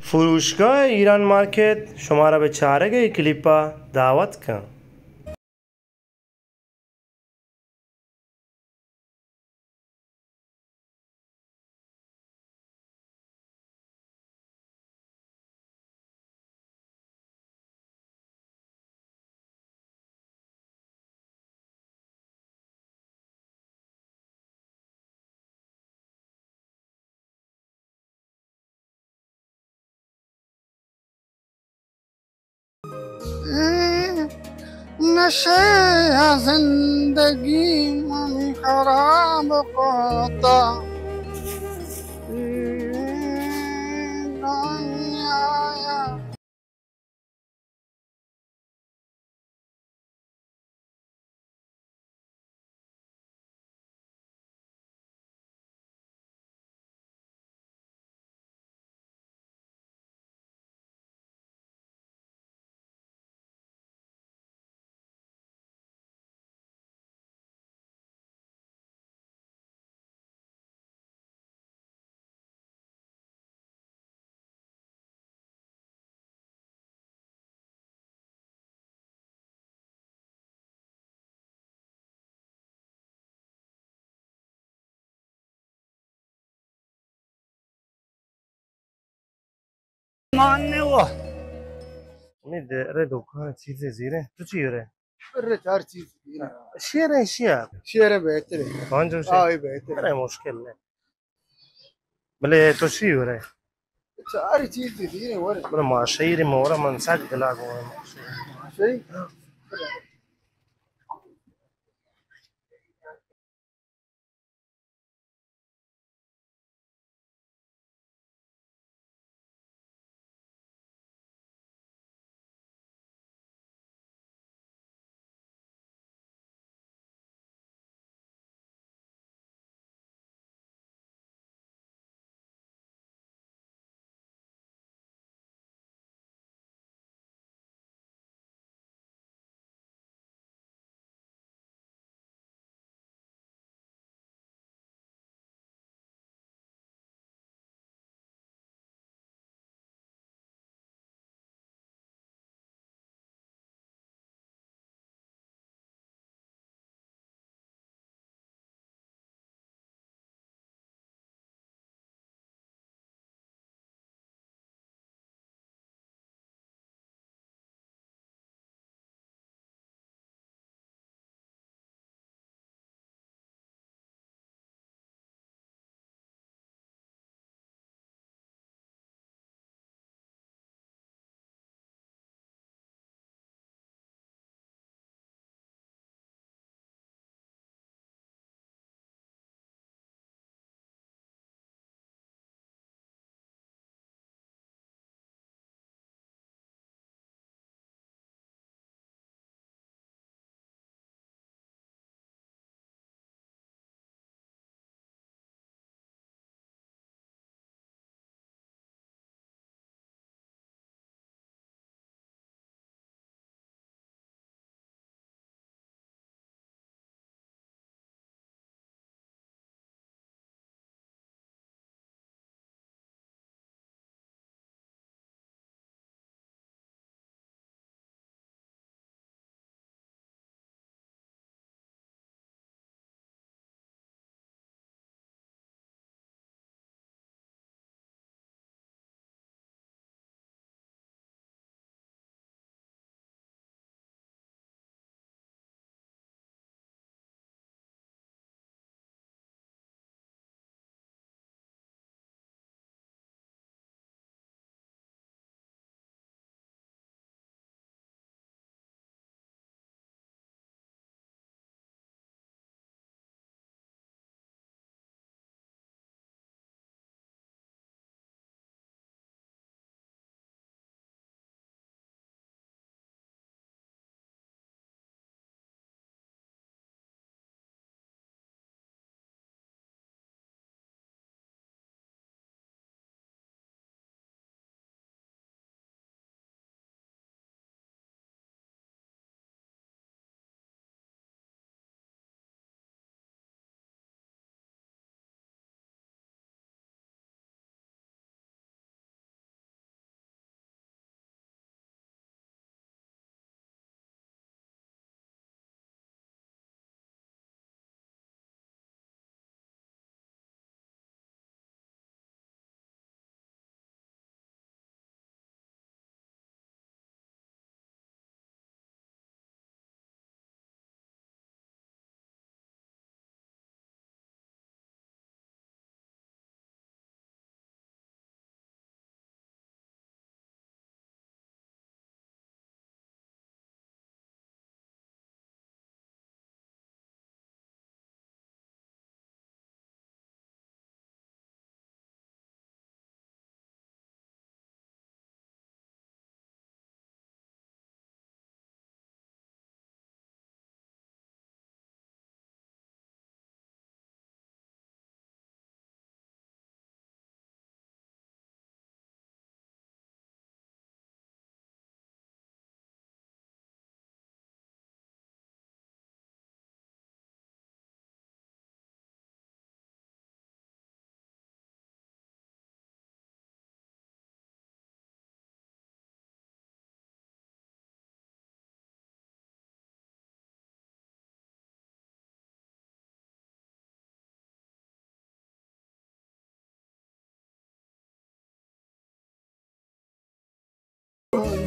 فروشگاه ایران مارکت شما را به چهارراه کلیپا دعوت کن. نشه زندگی من خراب قطع دنیا مانه و میده ره دکان چیز زیره تو چی ره؟ برت هر چیز شیره شیه شعر بهتره پانجو شی آی بهتره بله مشکل نه بله تو چی ره؟ هر چیز دیگه وره بله ماشیری مورا من سگ دلاغ شيء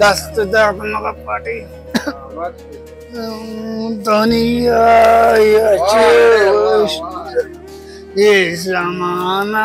دست درد مقباری Bak. دنیای چوش یه زمان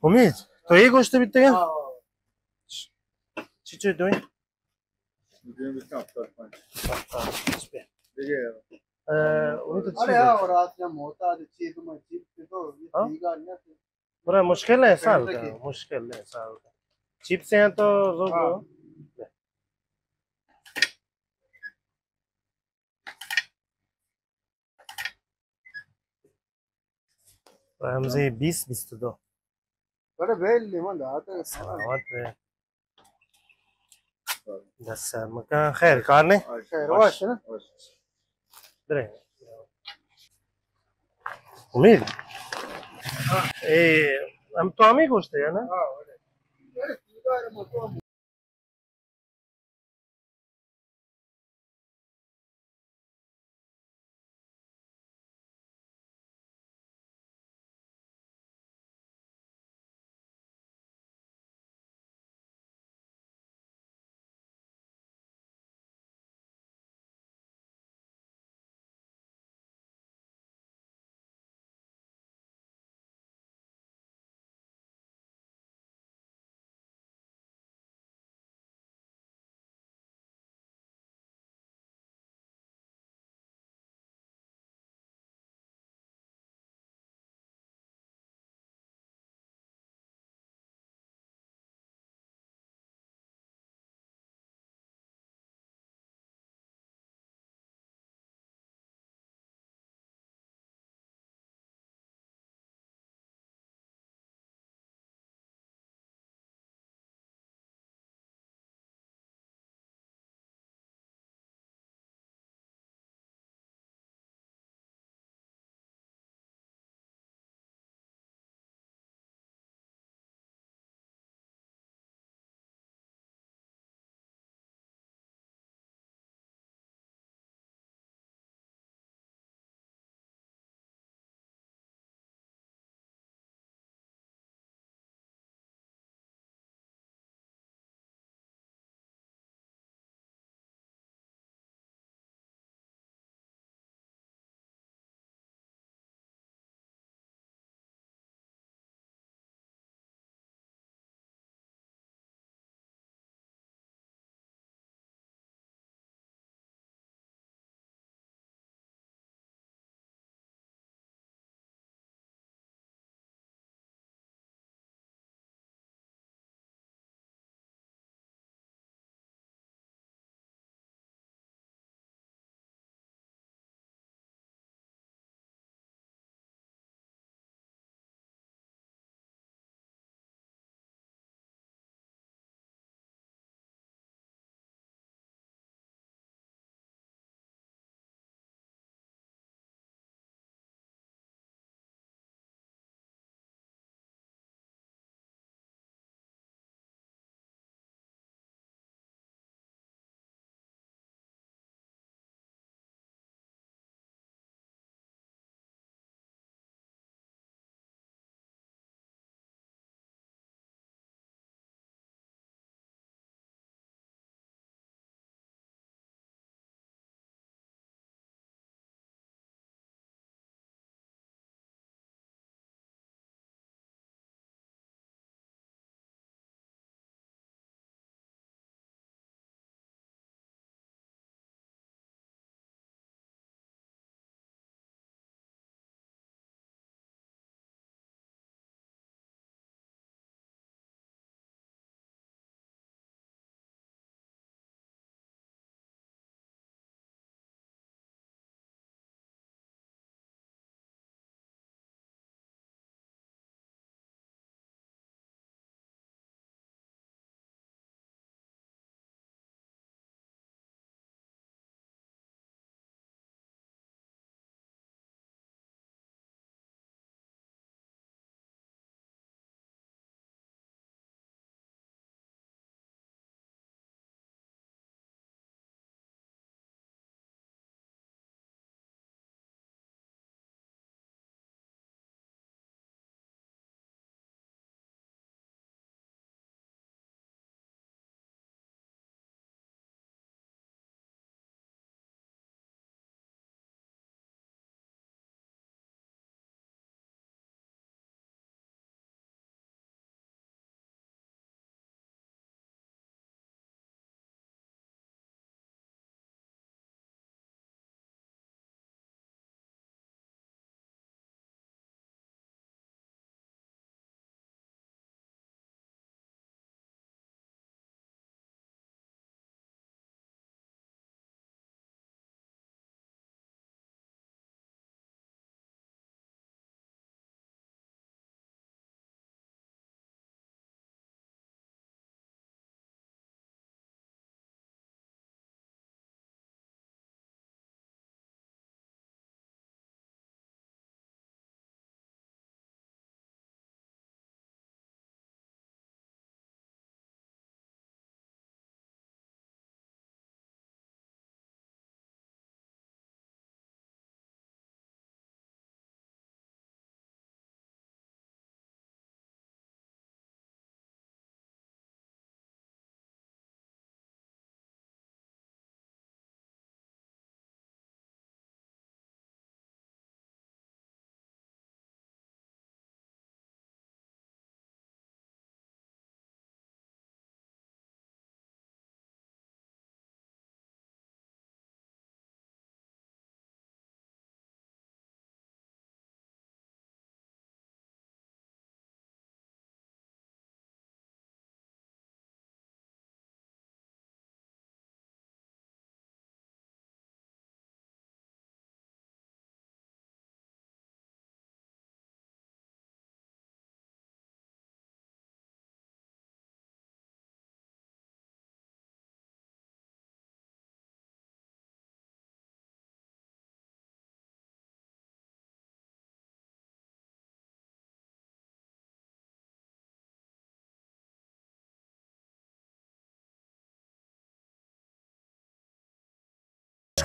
امید تو یه گوشت بیت دیگه چی دوی؟ Bugün bir hafta falan. امید تو چی अरे دوی؟ हाँ और रात में मोटा है चीज में चीज तो ये हाँ? ठीक है ना पूरा मुश्किल है साल पेट का की। मुश्किल है साल का चिप्स हैं तो हाँ رمزی 20-22 अरे बेल من دعاته سلامت به دست سر مکان خیر کار نه خیر واش نه بریم امید هم تو همی گوشته یا نه؟ हाँ अरे ठीक है मोटो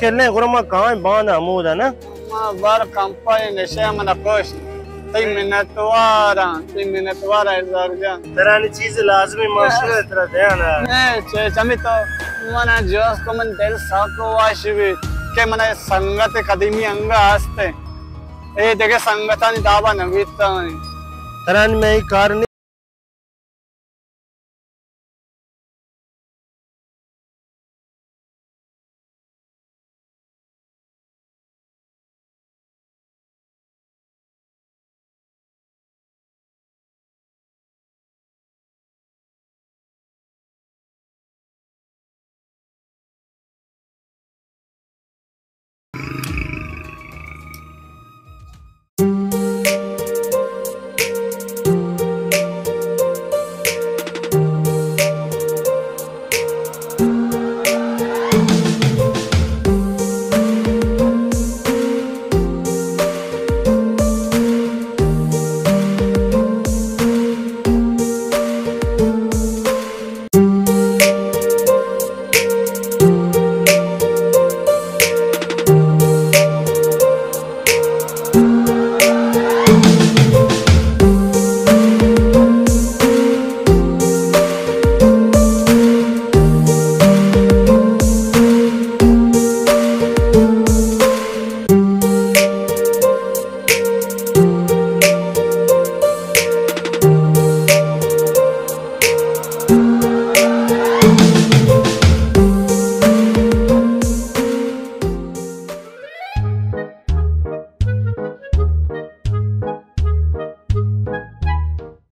kelle kurma kain banda muda na Ma bar kampai neshe mana kosh. 3 minute wara zarjan. तरह चीज लाजमी मशहूर है तेरा ध्यान है Ne che chami to mana jos ko man del sako washibi ke mana sangate kadimi anga aste. E dege sangatani daba navitani. तरह में ही कारण